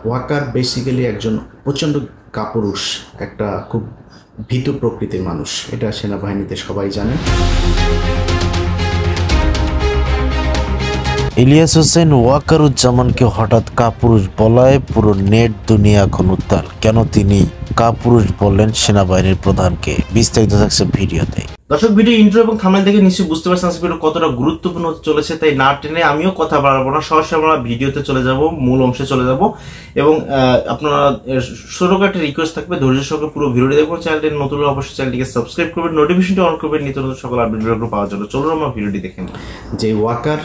Waker basically একজন প্রচণ্ড কাপুরুষ, একটা খুব ভীতু প্রকৃতির মানুষ। এটা সেনাবাহিনীতে সবাই জানেন। ইলিয়াস হোসেন ওয়াকারুজ্জামানকে হঠাৎ কাপুরুষ বলায় পুরো নেট দুনিয়া এখন উত্তাল। কেন তিনি কাপুরুষ বললেন সেনাবাহিনীর প্রধানকে? বিস্তারিত থাকছে ভিডিওতে। দর্শক, ভিডিও ইন্ট্রো এবং থাম্বনেল দেখে নিশ্চয়ই বুঝতে পারছেন আজকে ভিডিও কতটা গুরুত্বপূর্ণ হতে চলেছে। তাই না টেনে আমিও কথা বাড়াবো না, সরাসরি আমরা ভিডিওতে চলে যাব, মূল অংশে চলে যাব। এবং আপনারা ছোটখাটো একটা রিকোয়েস্ট থাকবে, ধৈর্য সহকারে পুরো ভিডিওটি দেখুন। চ্যানেলটি নতুন হলে অবশ্যই চ্যানেলটিকে সাবস্ক্রাইব করবেন, নোটিফিকেশনটা অন করবেন নিত্য নতুন সকল আপডেটগুলো পাওয়ার জন্য। চলুন আমরা ভিডিওটি দেখেন। যে ওয়াকার,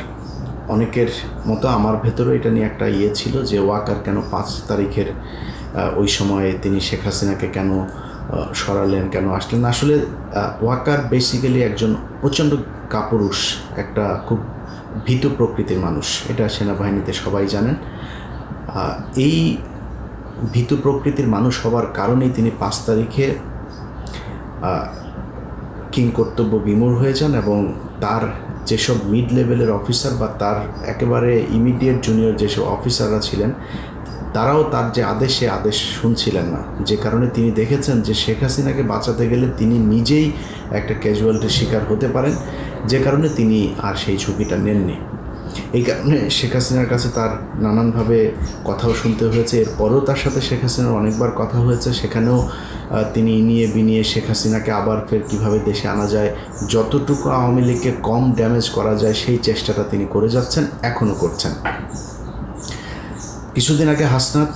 অনেকের মতো আমার ভেতরে এটা নিয়ে একটা ছিল যে ওয়াকার কেন 5 তারিখের ওই সময়ে তিনি শেখ হাসিনাকে কেন সরালেন, কেন আসলেন। আসলে ওয়াকার বেসিক্যালি একজন প্রচণ্ড কাপুরুষ, একটা খুব ভীতু প্রকৃতির মানুষ। এটা সেনাবাহিনীতে সবাই জানেন। এই ভীতু প্রকৃতির মানুষ হওয়ার কারণেই তিনি 5 তারিখে কিং কর্তব্য বিমূঢ় হয়ে যান এবং তার যেসব মিড লেভেলের অফিসার বা তার একেবারে ইমিডিয়েট জুনিয়র যেসব অফিসাররা ছিলেন, তারাও তার যে আদেশ শুনছিলেন না। যে কারণে তিনি দেখেছেন যে শেখ হাসিনাকে বাঁচাতে গেলে তিনি নিজেই একটা ক্যাজুয়ালিটির শিকার হতে পারেন, যে কারণে তিনি আর সেই ঝুঁকিটা নেননি। এই কারণে শেখ হাসিনার কাছে তার নানানভাবে কথাও শুনতে হয়েছে। এরপরেও তার সাথে শেখ হাসিনার অনেকবার কথা হয়েছে, সেখানেও তিনি ইনিয়ে বিনিয়ে শেখ হাসিনাকে আবার ফের কীভাবে দেশে আনা যায়, যতটুকু আওয়ামী লীগকে কম ড্যামেজ করা যায় সেই চেষ্টাটা তিনি করে যাচ্ছেন, এখনও করছেন। কিছুদিন আগে হাসনাত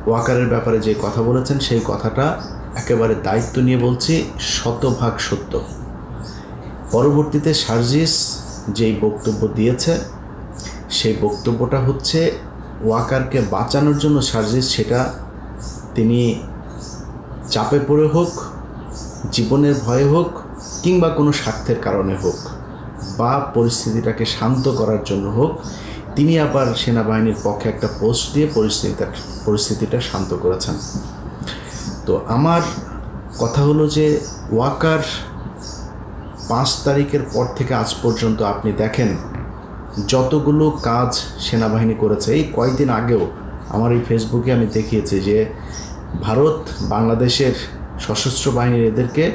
ওয়াকারের ব্যাপারে যে কথা বলেছেন, সেই কথাটা একেবারে দায়িত্ব নিয়ে বলছি, 100% সত্য। পরবর্তীতে সার্জিস যেই বক্তব্য দিয়েছে, সেই বক্তব্যটা হচ্ছে ওয়াকারকে বাঁচানোর জন্য সার্জিস, সেটা তিনি চাপে পড়ে হোক, জীবনের ভয়ে হোক, কিংবা কোনো স্বার্থের কারণে হোক, বা পরিস্থিতিটাকে শান্ত করার জন্য হোক, তিনি আবার সেনাবাহিনীর পক্ষে একটা পোস্ট দিয়ে পরিস্থিতিটা শান্ত করেছেন। তো আমার কথা হলো যে ওয়াকার 5 তারিখের পর থেকে আজ পর্যন্ত আপনি দেখেন যতগুলো কাজ সেনাবাহিনী করেছে। এই কয়েকদিন আগেও আমার এই ফেসবুকে আমি দেখিয়েছি যে ভারত বাংলাদেশের সশস্ত্র বাহিনীর এদেরকে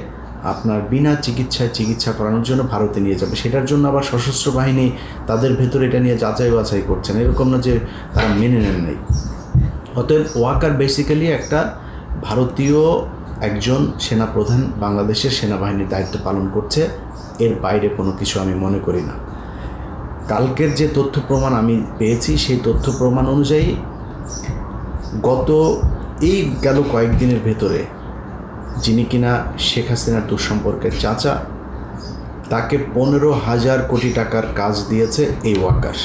আপনার বিনা চিকিৎসায় চিকিৎসা করানোর জন্য ভারতে নিয়ে যাবে। সেটার জন্য আবার সশস্ত্র বাহিনী তাদের ভেতরে এটা নিয়ে যাচাই বাছাই করছেন, এরকম না যে তারা মেনে নেন নাই। অতএব ওয়াকার বেসিক্যালি একটা ভারতীয় একজন সেনাপ্রধান, বাংলাদেশের সেনাবাহিনীর দায়িত্ব পালন করছে, এর বাইরে কোনো কিছু আমি মনে করি না। কালকের যে তথ্য প্রমাণ আমি পেয়েছি, সেই তথ্য প্রমাণ অনুযায়ী গেল কয়েকদিনের ভেতরে যিনি কিনা শেখ হাসিনার দুঃসম্পর্কের চাচা, তাকে 15,000 কোটি টাকার কাজ দিয়েছে এই ওয়াকার।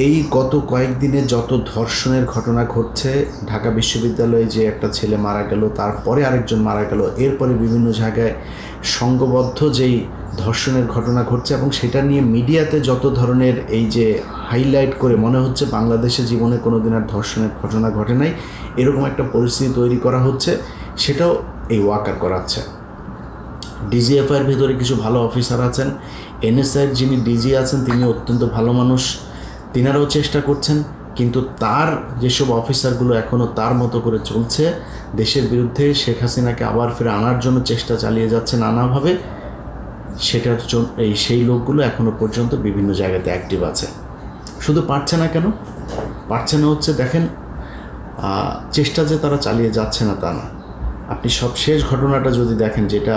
এই গত কয়েকদিনে যত ধর্ষণের ঘটনা ঘটছে, ঢাকা বিশ্ববিদ্যালয়ে যে একটা ছেলে মারা গেল, তারপরে আরেকজন মারা গেল, এরপরে বিভিন্ন জায়গায় সংঘবদ্ধ যেই ধর্ষণের ঘটনা ঘটছে, এবং সেটা নিয়ে মিডিয়াতে যত ধরনের এই যে হাইলাইট করে মনে হচ্ছে বাংলাদেশে জীবনে কোনো দিন আর ধর্ষণের ঘটনা ঘটে নাই, এরকম একটা পরিস্থিতি তৈরি করা হচ্ছে, সেটাও এই ওয়াকার করাচ্ছে। ডিজিএফআইয়ের ভেতরে কিছু ভালো অফিসার আছেন, এনএসআইয়ের যিনি ডিজি আছেন তিনি অত্যন্ত ভালো মানুষ, তিনারাও চেষ্টা করছেন, কিন্তু তার যেসব অফিসারগুলো এখনও তার মতো করে চলছে, দেশের বিরুদ্ধে শেখ হাসিনাকে আবার ফিরে আনার জন্য চেষ্টা চালিয়ে যাচ্ছে নানাভাবে, সেটার জন্য সেই লোকগুলো এখনও পর্যন্ত বিভিন্ন জায়গাতে অ্যাক্টিভ আছে। শুধু পারছে না কেন? পারছে না হচ্ছে, দেখেন চেষ্টা যে তারা চালিয়ে যাচ্ছে না তা না। আপনি সব শেষ ঘটনাটা যদি দেখেন, যেটা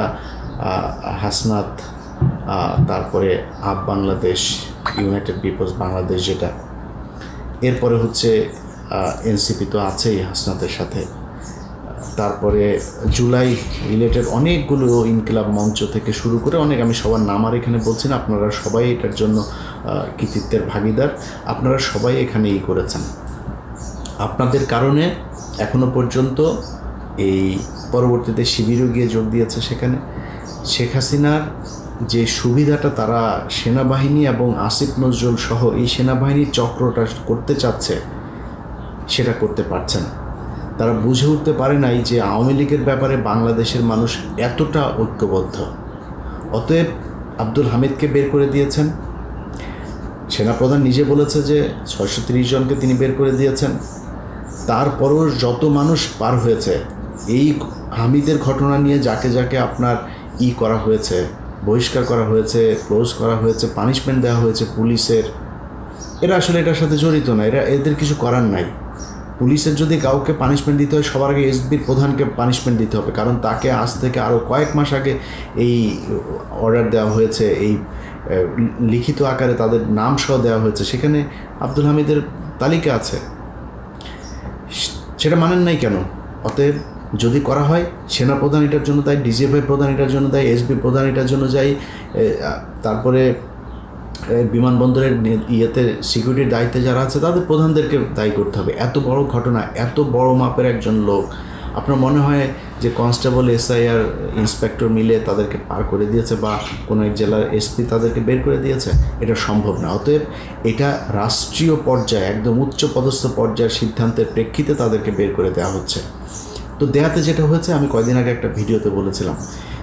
হাসনাত, তারপরে আপ বাংলাদেশ, ইউনাইটেড পিপলস বাংলাদেশ, যেটা এরপরে হচ্ছে এনসিপি তো আছেই হাসনাতের সাথে, তারপরে জুলাই রিলেটেড অনেকগুলো ইনকিলাব মঞ্চ থেকে শুরু করে অনেক, আমি সবার নাম আর এখানে বলছি না, আপনারা সবাই এটার জন্য কৃতিত্বের ভাগিদার, আপনারা সবাই এখানে করেছেন। আপনাদের কারণে এখনো পর্যন্ত এই পরবর্তীতে শিবিরও গিয়ে যোগ দিয়েছে সেখানে। শেখ হাসিনার যে সুবিধাটা তারা সেনাবাহিনী এবং আসিফ নজরুল সহ এই সেনাবাহিনীর চক্রটা করতে চাচ্ছে, সেটা করতে পারছে না। তারা বুঝে উঠতে পারে নাই যে আওয়ামী লীগের ব্যাপারে বাংলাদেশের মানুষ এতটা ঐক্যবদ্ধ। অতএব আব্দুল হামিদকে বের করে দিয়েছেন, সেনাপ্রধান নিজে বলেছে যে 630 জনকে তিনি বের করে দিয়েছেন। তারপরও যত মানুষ পার হয়েছে, এই হামিদের ঘটনা নিয়ে যাকে যাকে আপনার করা হয়েছে, বহিষ্কার করা হয়েছে, ক্লোজ করা হয়েছে, পানিশমেন্ট দেওয়া হয়েছে পুলিশের, এরা আসলে এটার সাথে জড়িত না, এদের কিছু করার নাই। পুলিশের যদি কাউকে পানিশমেন্ট দিতে হয়, সবার আগে এসবির প্রধানকে পানিশমেন্ট দিতে হবে, কারণ তাকে আজ থেকে আরও কয়েক মাস আগে এই অর্ডার দেওয়া হয়েছে, এই লিখিত আকারে তাদের নাম সহ দেওয়া হয়েছে, সেখানে আব্দুল হামিদের তালিকা আছে। সেটা মানেন নাই কেন? অতএব যদি করা হয়, সেনাপ্রধান এটার জন্য দায়ী, ডিজিএফআই প্রধান এটার জন্য দায়ী, এসবি প্রধান এটার জন্য দায়ী, তারপরে বিমানবন্দরের সিকিউরিটির দায়িত্বে যারা আছে তাদের প্রধানদেরকে দায়ী করতে হবে। এত বড় ঘটনা, এত বড় মাপের একজন লোক, আপনার মনে হয় যে কনস্টেবল, এসআই আর ইন্সপেক্টর মিলে তাদেরকে পার করে দিয়েছে বা কোনো এক জেলার এসপি তাদেরকে বের করে দিয়েছে? এটা সম্ভব না। অতএব এটা রাষ্ট্রীয় পর্যায়ে, একদম উচ্চ পদস্থ পর্যায়ের সিদ্ধান্তের প্রেক্ষিতে তাদেরকে বের করে দেওয়া হচ্ছে। তো দেয়াতে যেটা হয়েছে, আমি কয়দিন আগে একটা ভিডিওতে বলেছিলাম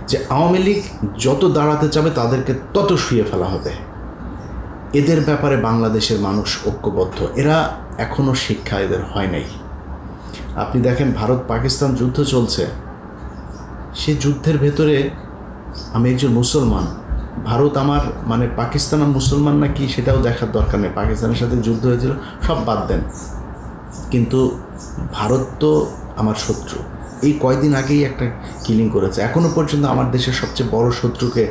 যে আওয়ামী লীগ যত দাঁড়াতে চাবে তাদেরকে তত শুয়ে ফেলা হবে। এদের ব্যাপারে বাংলাদেশের মানুষ ঐক্যবদ্ধ, এরা এখনও শিক্ষা এদের হয় নাই। আপনি দেখেন, ভারত পাকিস্তান যুদ্ধ চলছে, সে যুদ্ধের ভেতরে আমি একজন মুসলমান, ভারত আমার মানে পাকিস্তান মুসলমান না কি সেটাও দেখার দরকার নেই। পাকিস্তানের সাথে যুদ্ধ হয়েছিল, সব বাদ দেন, কিন্তু ভারত তো আমার শত্রু। এই কয়দিন আগেই একটা কিলিং করেছে। এখনও পর্যন্ত আমার দেশের সবচেয়ে বড় শত্রুকে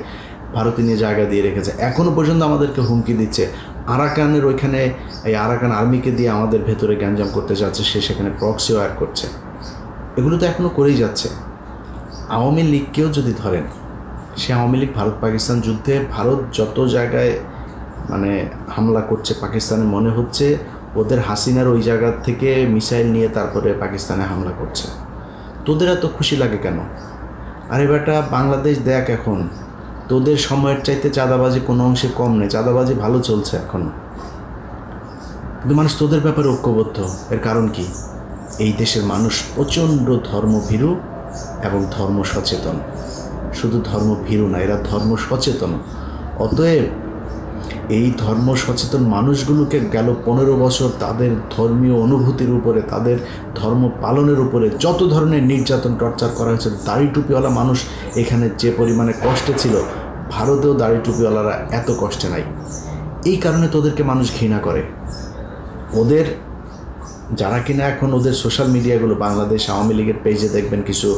ভারতে নিয়ে জায়গা দিয়ে রেখেছে। এখনও পর্যন্ত আমাদেরকে হুমকি দিচ্ছে। আরাকানের ওইখানে এই আরাকান আর্মিকে দিয়ে আমাদের ভেতরে গ্যাঞ্জাম করতে যাচ্ছে, সে সেখানে প্রক্সি ওয়্যার করছে। এগুলো তো এখনও করেই যাচ্ছে। আওয়ামী লীগকেও যদি ধরেন, সে আওয়ামী লীগ ভারত পাকিস্তান যুদ্ধে ভারত যত জায়গায় মানে হামলা করছে, পাকিস্তানে মনে হচ্ছে ওদের হাসিনার ওই জায়গা থেকে মিসাইল নিয়ে তারপরে পাকিস্তানে হামলা করছে। তোদের এত খুশি লাগে কেন? আরে বেটা, বাংলাদেশ দেখ, এখন তোদের সময়ের চাইতে চাঁদাবাজি কোনো অংশে কম নেই, চাঁদাবাজি ভালো চলছে এখনও, কিন্তু মানুষ তোদের ব্যাপারে ঐক্যবদ্ধ। এর কারণ কি? এই দেশের মানুষ প্রচণ্ড ধর্মভীরু এবং ধর্ম সচেতন। শুধু ধর্মভীরু না, এরা ধর্ম সচেতন। অতএব এই ধর্ম সচেতন মানুষগুলোকে গেল 15 বছর তাদের ধর্মীয় অনুভূতির উপরে, তাদের ধর্ম পালনের উপরে যত ধরনের নির্যাতন টর্চার করা হয়েছে, দাড়ি টুপিওয়ালা মানুষ এখানে যে পরিমাণে কষ্টে ছিল, ভারতেও দাড়ি টুপিওয়ালারা এত কষ্টে নাই। এই কারণে তোদেরকে মানুষ ঘৃণা করে। ওদের যারা কিনা এখন ওদের সোশ্যাল মিডিয়াগুলো, বাংলাদেশ আওয়ামী লীগের পেজে দেখবেন কিছু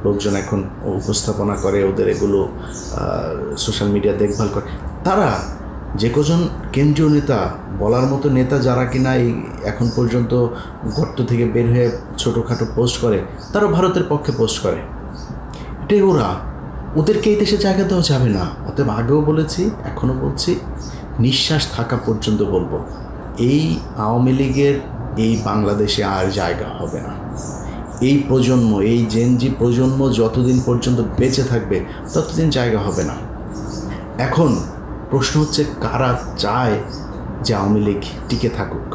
লোকজন এখন উপস্থাপনা করে, ওদের এগুলো সোশ্যাল মিডিয়া দেখভাল করে, তারা যে কজন কেন্দ্রীয় নেতা, বলার মতো নেতা যারা কিনা এই এখন পর্যন্ত গর্ত থেকে বের হয়ে ছোটোখাটো পোস্ট করে, তারা ভারতের পক্ষে পোস্ট করে। এটাই ওদেরকে এই দেশে জায়গা দেওয়া যাবে না। অতএব আগেও বলেছি, এখনও বলছি, নিঃশ্বাস থাকা পর্যন্ত বলবো, এই আওয়ামী লীগের এই বাংলাদেশে আর জায়গা হবে না। এই প্রজন্ম, এই জেনজি প্রজন্ম যতদিন পর্যন্ত বেঁচে থাকবে ততদিন জায়গা হবে না। এখন প্রশ্ন হচ্ছে, কারা চায় যে আওয়ামী লীগ টিকে থাকুক?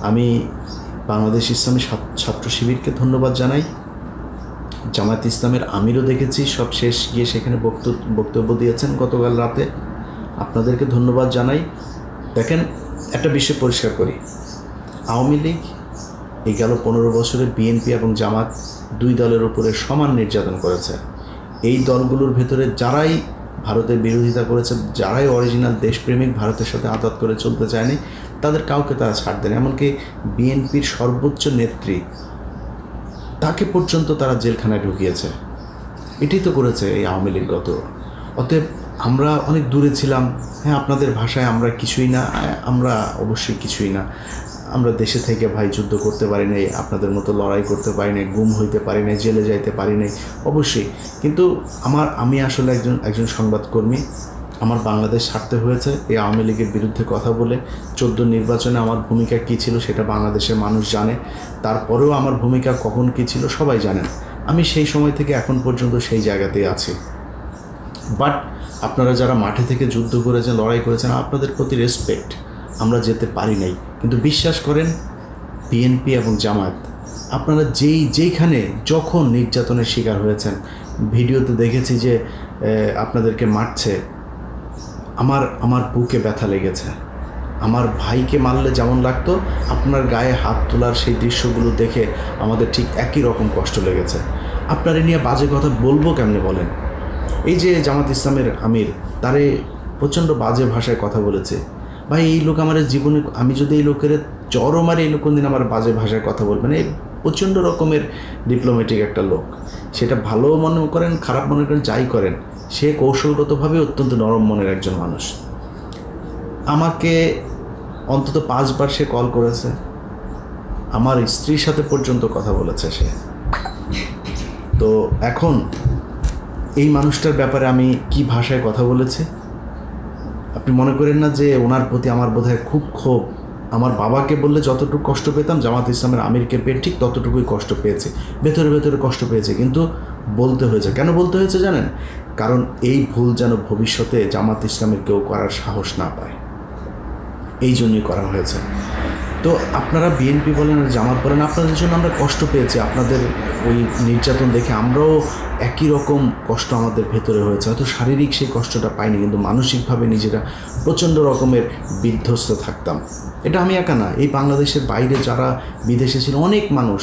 আমি বাংলাদেশ ইসলামী ছাত্র শিবিরকে ধন্যবাদ জানাই। জামায়াত ইসলামের আমিরও দেখেছি সব শেষ গিয়ে সেখানে বক্তব্য দিয়েছেন গতকাল রাতে, আপনাদেরকে ধন্যবাদ জানাই। দেখেন, একটা বিষয় পরিষ্কার করি, আওয়ামী লীগ এই গেল 15 বছরে বিএনপি এবং জামাত দুই দলের উপরে সমান নির্যাতন করেছে। এই দলগুলোর ভেতরে যারাই ভারতের বিরোধিতা করেছে, যারাই অরিজিনাল দেশপ্রেমিক, ভারতের সাথে আঁতাত করে চলতে চায়নি, তাদের কাউকে তারা ছাড় দেন। এমনকি বিএনপির সর্বোচ্চ নেত্রী, তাকে পর্যন্ত তারা জেলখানায় ঢুকিয়েছে। এটাই তো করেছে এই আওয়ামী লীগ গত। অতএব আমরা অনেক দূরে ছিলাম। হ্যাঁ, আপনাদের ভাষায় আমরা কিছুই না, আমরা অবশ্যই কিছুই না। আমরা দেশে থেকে ভাই যুদ্ধ করতে পারি নাই, আপনাদের মতো লড়াই করতে পারি নাই, গুম হইতে পারি নাই, জেলে যাইতে পারি নাই, অবশ্যই। কিন্তু আমি আসলে একজন সংবাদকর্মী। আমার বাংলাদেশ ছাড়তে হয়েছে এই আওয়ামী লীগের বিরুদ্ধে কথা বলে। 14 নির্বাচনে আমার ভূমিকা কী ছিল সেটা বাংলাদেশের মানুষ জানে। তারপরেও আমার ভূমিকা কখন কী ছিল সবাই জানেন। আমি সেই সময় থেকে এখন পর্যন্ত সেই জায়গাতেই আছি। বাট আপনারা যারা মাঠে থেকে যুদ্ধ করেছেন, লড়াই করেছেন, আপনাদের প্রতি রেসপেক্ট। আমরা যেতে পারি নাই, কিন্তু বিশ্বাস করেন, বিএনপি এবং জামায়াত, আপনারা যেইখানে যখন নির্যাতনের শিকার হয়েছেন, ভিডিওতে দেখেছি যে আপনাদেরকে মারছে, আমার বুকে ব্যথা লেগেছে। আমার ভাইকে মারলে যেমন লাগতো, আপনার গায়ে হাত তোলার সেই দৃশ্যগুলো দেখে আমাদের ঠিক একই রকম কষ্ট লেগেছে। আপনারা নিয়ে বাজে কথা বলবো কেমনে বলেন? এই যে জামাত ইসলামের আমির, তারে প্রচণ্ড বাজে ভাষায় কথা বলেছে। ভাই, এই লোক আমার জীবনে, আমি যদি এই লোকের চরও মারি, এই লোক কোনদিন আমার বাজে ভাষায় কথা বলবে না। এই প্রচণ্ড রকমের ডিপ্লোম্যাটিক একটা লোক। সেটা ভালো মনে করেন, খারাপ মনে করেন, যাই করেন, সে কৌশলগতভাবে অত্যন্ত নরম মনের একজন মানুষ। আমাকে অন্তত 5 বার সে কল করেছে, আমার স্ত্রীর সাথে পর্যন্ত কথা বলেছে সে। তো এখন এই মানুষটার ব্যাপারে আমি কি ভাষায় কথা বলেছি? আপনি মনে করেন না যে ওনার প্রতি আমার বোধহয় খুব ক্ষোভ? আমার বাবাকে বললে যতটুকু কষ্ট পেতাম, জামাত ইসলামের আমিরকে পেয়ে ঠিক ততটুকুই কষ্ট পেয়েছে, ভেতরে ভেতরে কষ্ট পেয়েছে। কিন্তু বলতে হয়েছে। কেন বলতে হয়েছে জানেন? কারণ এই ভুল যেন ভবিষ্যতে জামাত ইসলামের কেউ করার সাহস না পায়, এই জন্যই করা হয়েছে। তো আপনারা বিএনপি বলেন আর জামাত বলেন, আপনাদের জন্য আমরা কষ্ট পেয়েছি। আপনাদের ওই নির্যাতন দেখে আমরাও একই রকম কষ্ট আমাদের ভেতরে হয়েছে। হয়তো শারীরিক সেই কষ্টটা পাইনি, কিন্তু মানসিকভাবে নিজেরা প্রচণ্ড রকমের বিধ্বস্ত থাকতাম। এটা আমি একা না, এই বাংলাদেশের বাইরে যারা বিদেশে ছিল অনেক মানুষ,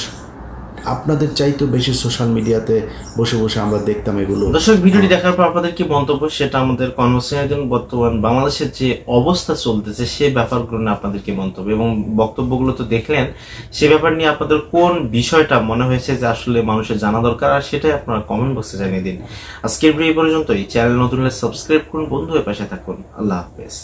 আপনাদের চাইতে বেশি সোশ্যাল মিডিয়াতে বসে বসে আমরা দেখতাম এগুলো। দর্শক, ভিডিওটি দেখার পর আপনাদের কি মন্তব্য সেটা আমাদের কনভারসেশন। বর্তমান বাংলাদেশের যে অবস্থা চলতেছে সেই ব্যাপারগুলো নিয়ে আপনাদের কি মন্তব্য, এবং বক্তব্যগুলো তো দেখলেন, সে ব্যাপার নিয়ে আপনাদের কোন বিষয়টা মনে হয়েছে যে আসলে মানুষের জানা দরকার, আর সেটাই আপনারা কমেন্ট বক্সে জানিয়ে দিন। আজকের ভিডিও এই পর্যন্তই। চ্যানেল নতুন হলে সাবস্ক্রাইব করুন, বন্ধু হয়ে পাশে থাকুন। আল্লাহ হাফেজ।